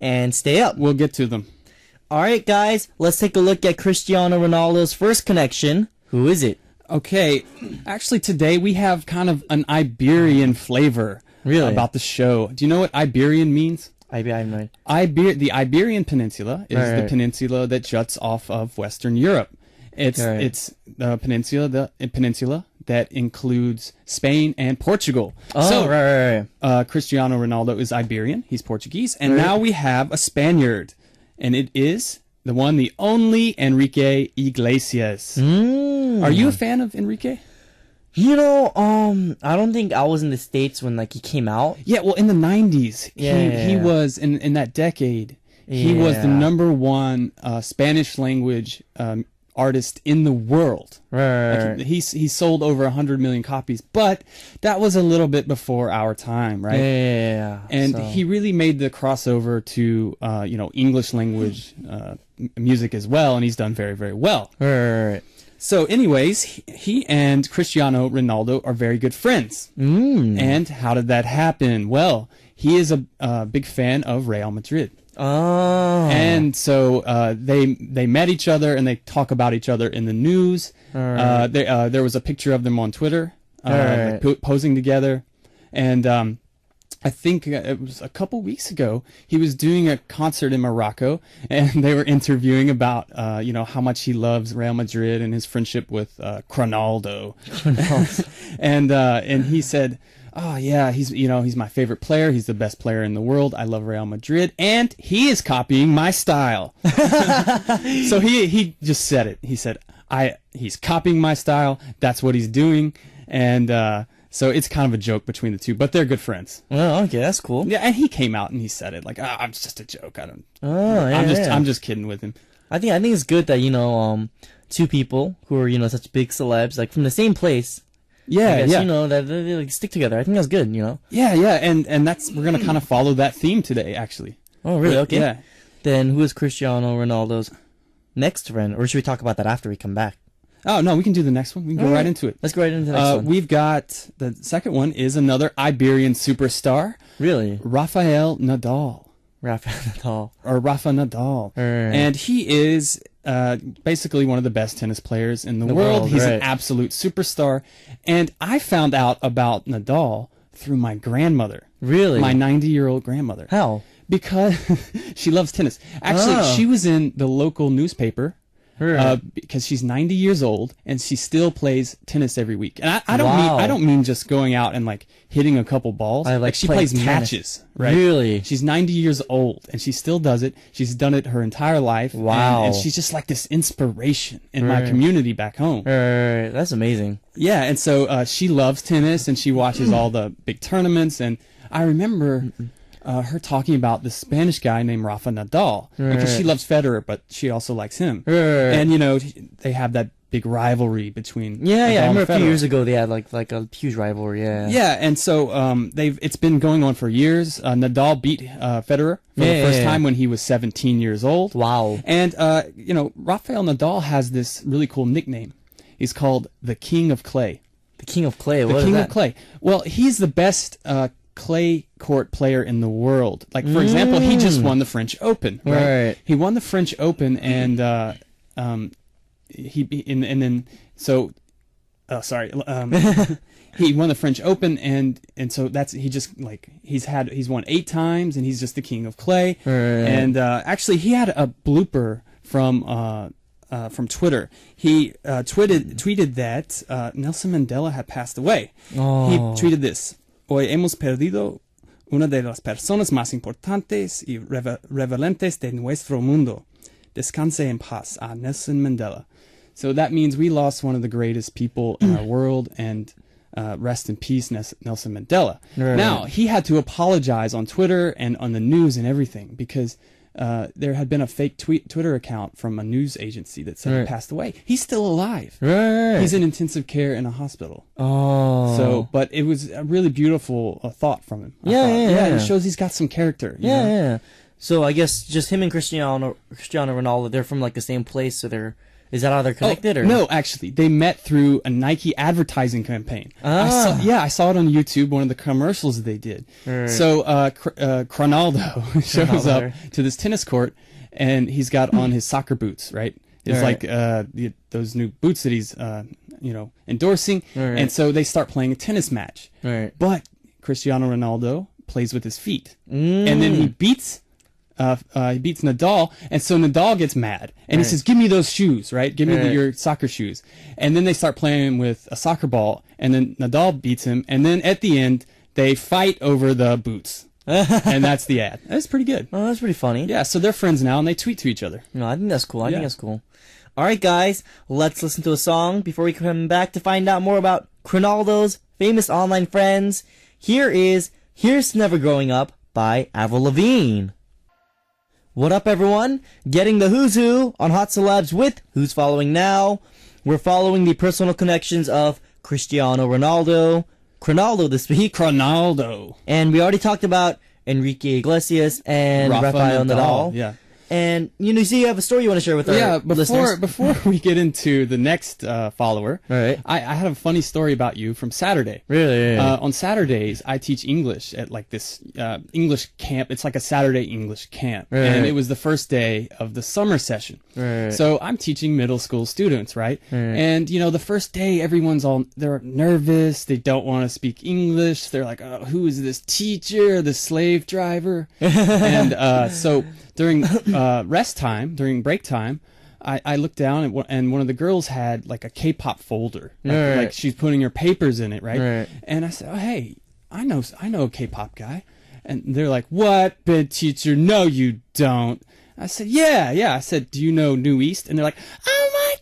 and stay up. We'll get to them. All right, guys, let's take a look at Cristiano Ronaldo's first connection. Who is it? Okay, actually today we have kind of an Iberian flavor about the show. Do you know what Iberian means? The Iberian Peninsula is the peninsula that juts off of Western Europe. It's the peninsula that includes Spain and Portugal. Cristiano Ronaldo is Iberian. He's Portuguese. And now we have a Spaniard. And it is the one, the only Enrique Iglesias. Are you a fan of Enrique? You know, I don't think I was in the States when he came out. Yeah, well, in the 90s, he was in that decade. He was the #1 Spanish language artist in the world. He sold over 100 million copies, but that was a little bit before our time, right? And he really made the crossover to English language music as well, and he's done very, very well. So anyways, he and Cristiano Ronaldo are very good friends. And how did that happen? Well, he is a big fan of Real Madrid. And so they met each other and they talk about each other in the news. There was a picture of them on Twitter posing together. And I think it was a couple weeks ago, he was doing a concert in Morocco, and they were interviewing about, how much he loves Real Madrid and his friendship with Cronaldo. And he said, oh yeah, he's my favorite player. He's the best player in the world. I love Real Madrid, and he is copying my style. So he just said it. He said, he's copying my style. That's what he's doing. And, so it's kind of a joke between the two, but they're good friends. Oh, okay, that's cool. Yeah, and he came out and he said it I'm just a joke. I'm just kidding with him. I think it's good that two people who are such big celebs from the same place. That they stick together. I think that's good. Yeah, and we're gonna kind of follow that theme today, actually. Oh, really? Okay. Yeah. Then who is Cristiano Ronaldo's next friend, or should we talk about that after we come back? Oh, no, we can do the next one. We can go right into it. Let's go right into the next one. We've got the second one is another Iberian superstar. Really? Rafael Nadal. Or Rafa Nadal. And he is basically one of the best tennis players in the world. He's an absolute superstar. And I found out about Nadal through my grandmother. Really? My 90-year-old grandmother. How? Because she loves tennis. Actually, she was in the local newspaper. Because she's 90 years old and she still plays tennis every week. And I don't mean just going out and hitting a couple balls. She plays matches, right? Really? She's 90 years old and she still does it. She's done it her entire life. Wow. And she's just like this inspiration in my community back home. That's amazing. Yeah, and so she loves tennis and she watches all the big tournaments. And I remember her talking about this Spanish guy named Rafa Nadal, because she loves Federer, but she also likes him. And they have that big rivalry between. I remember a few years ago they had like a huge rivalry. Yeah, and so it's been going on for years. Nadal beat Federer for the first time when he was 17 years old. Wow. And Rafael Nadal has this really cool nickname. He's called the King of Clay. The King of Clay. The King of Clay. Well, he's the best clay court player in the world. For example, he just won the French Open. Right. He won the French Open, and he won the French Open, and so he's won 8 times, and he's just the King of Clay. And actually, he had a blooper from Twitter. He tweeted that Nelson Mandela had passed away. He tweeted this: Hoy hemos perdido una de las personas más importantes y reverentes de nuestro mundo. Descanse en paz, a Nelson Mandela. So that means we lost one of the greatest people in our world, and rest in peace, Nelson Mandela. Now, he had to apologize on Twitter and on the news and everything, because there had been a fake Twitter account from a news agency that said he passed away. He's still alive. He's in intensive care in a hospital. So, but it was a really beautiful thought from him. It shows he's got some character. You know? So I guess just him and Cristiano Ronaldo, they're from the same place, so they're Is that how they're connected? Or no, actually, they met through a Nike advertising campaign. I saw it on YouTube, one of the commercials they did. Right. So Ronaldo shows up to this tennis court, and he's got on his soccer boots, right? It's like those new boots that he's endorsing, and so they start playing a tennis match. Right. But Cristiano Ronaldo plays with his feet, and then he beats Nadal, and so Nadal gets mad, and he says, "Give me those shoes, right? Give me your soccer shoes." And then they start playing with a soccer ball, and then Nadal beats him, and then at the end they fight over the boots. And that's the ad. That's pretty good. Oh, that's pretty funny. Yeah, so they're friends now, and they tweet to each other. No, I think that's cool. I think that's cool. All right, guys, let's listen to a song before we come back to find out more about Ronaldo's famous online friends. Here's Never Growing Up by Avril Lavigne. What up, everyone? Getting the who's who on Hot Celebs with Who's Following Now. We're following the personal connections of Cristiano Ronaldo this week. Ronaldo. And we already talked about Enrique Iglesias and Rafael Nadal. Yeah. And you have a story you want to share with our listeners. Before we get into the next follower, right. I have a funny story about you from Saturday. Really? On Saturdays, I teach English at like this English camp. It's like a Saturday English camp, and it was the first day of the summer session. Right. So I'm teaching middle school students, right? And the first day, they're nervous. They don't want to speak English. They're like, "Oh, who is this teacher? The slave driver?" And so during rest time, during break time, I looked down and one of the girls had like a K-pop folder, like she's putting her papers in it, right? And I said, "Oh, hey, I know a K-pop guy," and they're like, "What, bed teacher? No, you don't." I said, "Yeah." I said, "Do you know New East?" And they're like, "Oh my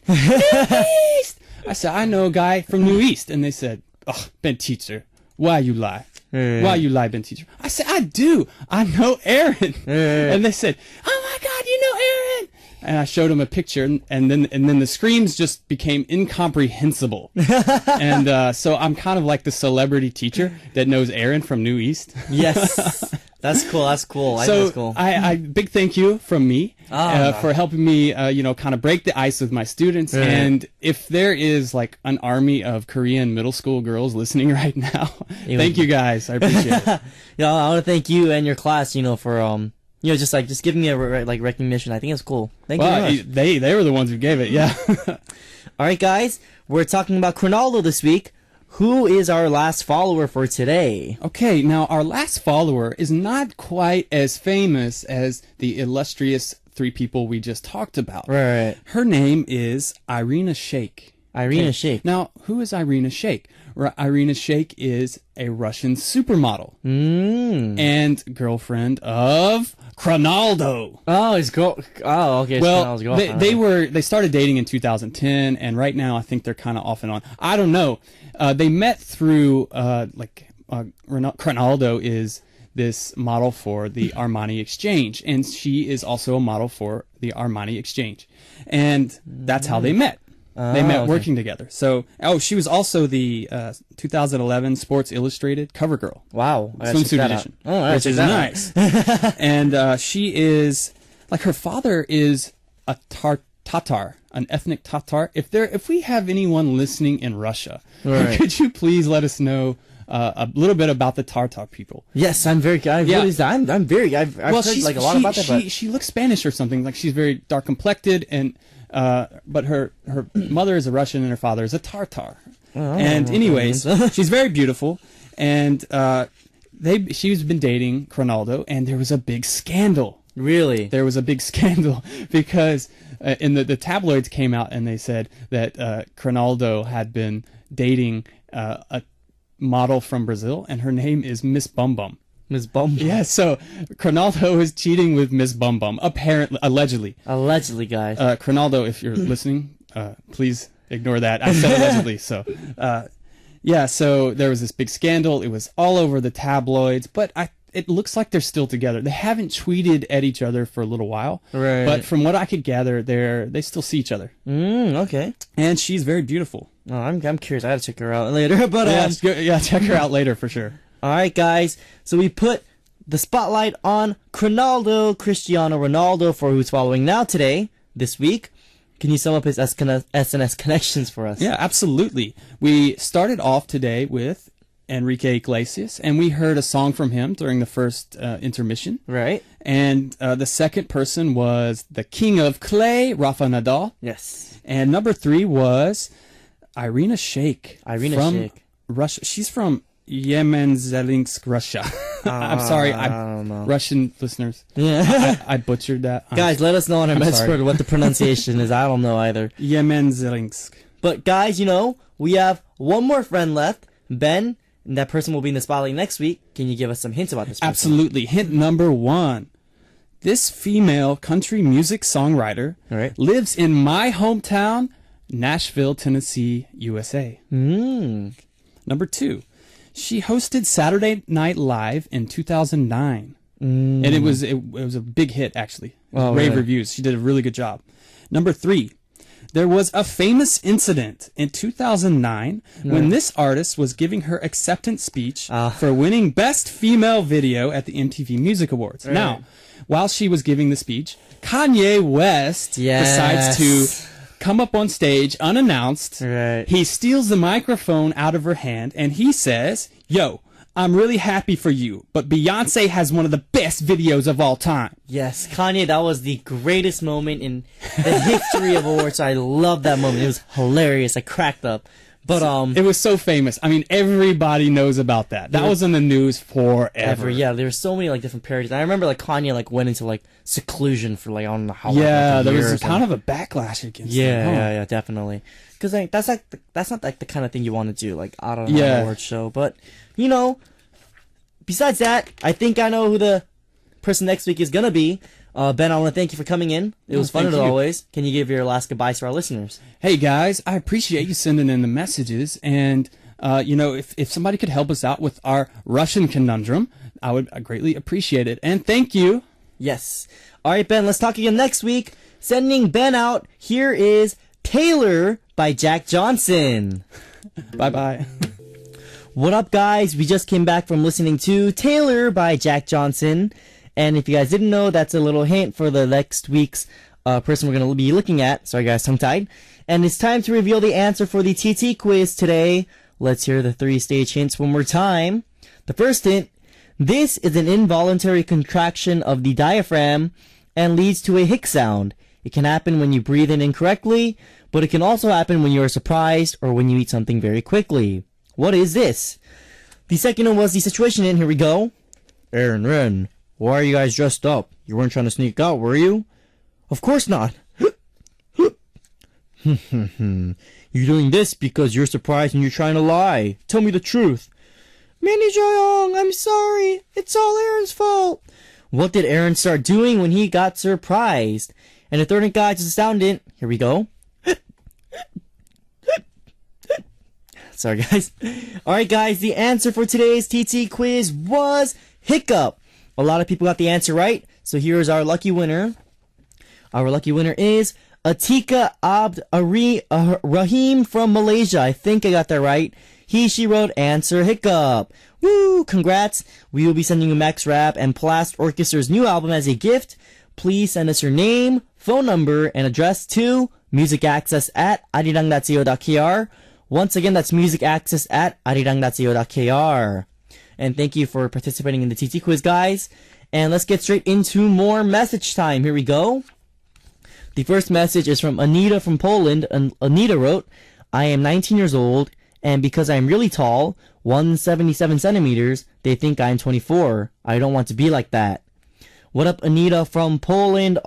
God, New East!" I said, "I know a guy from New East," and they said, "Oh, Ben teacher, why you lie? Why you lie, Ben teacher?" I said, "I do. I know Aron." And they said, "Oh my God, you know Aron!" And I showed them a picture, and then the screams just became incomprehensible. And so I'm kind of like the celebrity teacher that knows Aron from New East. Yes. That's cool. That's cool. So that's cool. I big thank you from me for helping me, kind of break the ice with my students. And if there is like an army of Korean middle school girls listening right now, thank you guys. I appreciate it. I want to thank you and your class, for just giving me a recognition. I think it's cool. Thank you very much. They were the ones who gave it. Yeah. All right, guys, we're talking about Ronaldo this week. Who is our last follower for today? Okay, now our last follower is not quite as famous as the illustrious three people we just talked about. Right. Her name is Irina Shayk. Irina Shayk. Now, who is Irina Shayk? Irina Shayk is a Russian supermodel and girlfriend of Ronaldo. Oh, his girl. Oh, okay. Well, they started dating in 2010, and right now I think they're kind of off and on. I don't know. They met through Ronaldo is this model for the Armani Exchange, and she is also a model for the Armani Exchange, and that's how they met. They met working together. So, she was also the 2011 Sports Illustrated cover girl. Wow. Swimsuit edition. Which is nice. And she is, her father is a Tatar, an ethnic Tatar. If we have anyone listening in Russia, could you please let us know a little bit about the Tatar people? Yes, I'm very. I've heard a lot about that. But she looks Spanish or something. Like she's very dark complected and. But her mother is a Russian and her father is a Tartar. And anyways, she's very beautiful, and she's been dating Ronaldo, and there was a big scandal. Really? There was a big scandal because in the tabloids came out and they said that Ronaldo had been dating a model from Brazil, and her name is Miss Bum Bum. Miss Bum Bum. Yeah, so Ronaldo is cheating with Miss Bum Bum, allegedly. Allegedly, guys. Ronaldo, if you're listening, please ignore that. I said allegedly. So, so there was this big scandal. It was all over the tabloids, but it looks like they're still together. They haven't tweeted at each other for a little while, right? But from what I could gather, they still see each other. Okay. And she's very beautiful. Oh, I'm curious. I gotta check her out later. But check her out later for sure. All right, guys. So we put the spotlight on Cristiano Ronaldo for Who's Following Now this week. Can you sum up his SNS connections for us? Yeah, absolutely. We started off today with Enrique Iglesias, and we heard a song from him during the first intermission. Right. And the second person was the King of Clay, Rafa Nadal. Yes. And number 3 was Irina Shayk. Shayk. Russia. She's from Yemenzelinsk, Russia. I'm sorry, I don't know. Russian listeners. Yeah. I butchered that. Guys, let us know on our message what the pronunciation is. I don't know either. Yemenzelinsk. But guys, we have one more friend left, Ben. And that person will be in the spotlight next week. Can you give us some hints about this person? Absolutely. Hint number 1. This female country music songwriter lives in my hometown, Nashville, Tennessee, USA. Number 2. She hosted Saturday Night Live in 2009. And it was a big hit, actually. Rave reviews. She did a really good job. Number 3. There was a famous incident in 2009 when this artist was giving her acceptance speech for winning Best Female Video at the MTV Music Awards. Now, while she was giving the speech, Kanye West decides to come up on stage unannounced. He steals the microphone out of her hand and he says, "Yo, I'm really happy for you, but Beyonce has one of the best videos of all time." Yes, Kanye, that was the greatest moment in the history of awards. I love that moment. It was hilarious. I cracked up. But it was so famous. I mean, everybody knows about that. That was in the news forever. Yeah, there were so many like different parodies. I remember like Kanye like went into like seclusion for like I don't know how long. Yeah, there was kind of a backlash against that. Yeah, definitely. Because like that's not like the kind of thing you want to do like out on an award show. But besides that, I think I know who the person next week is gonna be. Ben, I want to thank you for coming in. It was fun as always. Can you give your last goodbyes to our listeners? Hey guys, I appreciate you sending in the messages, and if somebody could help us out with our Russian conundrum, I would greatly appreciate it. And thank you. Yes. All right, Ben. Let's talk again next week. Sending Ben out. Here is Taylor by Jack Johnson. Bye bye. What up, guys? We just came back from listening to Taylor by Jack Johnson. And if you guys didn't know, that's a little hint for the next week's person we're going to be looking at. Sorry, guys, tongue-tied. And it's time to reveal the answer for the TT quiz today. Let's hear the 3-stage hints one more time. The first hint, this is an involuntary contraction of the diaphragm and leads to a hic sound. It can happen when you breathe in incorrectly, but it can also happen when you are surprised or when you eat something very quickly. What is this? The second one was the situation hint. Here we go. Aaron, why are you guys dressed up? You weren't trying to sneak out, were you? Of course not. You're doing this because you're surprised and you're trying to lie. Tell me the truth. Manny Joyong, I'm sorry. It's all Aaron's fault. What did Aaron start doing when he got surprised? And the third hint, guys, is a sound hint. Here we go. Sorry, guys. Alright, guys, the answer for today's TT quiz was hiccup. A lot of people got the answer right, so here's our lucky winner. Our lucky winner is Atika Abd Rahim from Malaysia. I think I got that right. She wrote answer hiccup. Woo! Congrats. We will be sending you Max Rap and Plast Orchestra's new album as a gift. Please send us your name, phone number, and address to musicaccess@arirang.co.kr. Once again, that's musicaccess@arirang.co.kr. And thank you for participating in the TT quiz, guys. And let's get straight into more message time. Here we go. The first message is from Anita from Poland. And Anita wrote, I am 19 years old, and because I am really tall, 177 centimeters, they think I am 24. I don't want to be like that. What up, Anita from Poland?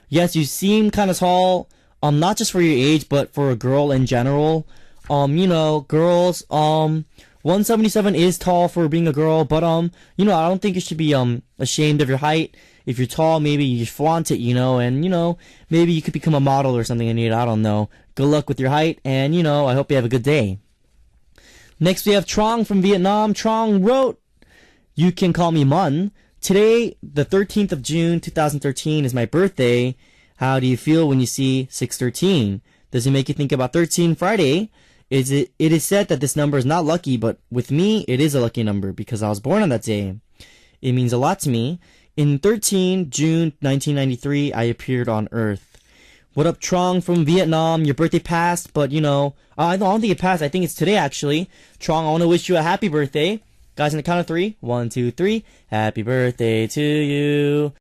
Yes, you seem kind of tall, not just for your age, but for a girl in general. Girls, 177 is tall for being a girl, but, I don't think you should be, ashamed of your height. If you're tall, maybe you flaunt it, and, maybe you could become a model or something, Anita, I don't know. Good luck with your height, and, I hope you have a good day. Next, we have Trong from Vietnam. Trong wrote, you can call me Mun. Today, the 13th of June, 2013, is my birthday. How do you feel when you see 613? Does it make you think about 13 Friday? It is said that this number is not lucky, but with me, it is a lucky number because I was born on that day. It means a lot to me. In 13 June 1993, I appeared on Earth. What up, Trong from Vietnam? Your birthday passed, but you know, I don't think it passed. I think it's today, actually. Trong, I want to wish you a happy birthday. Guys, on the count of 3. 1, 2, 3. Happy birthday to you.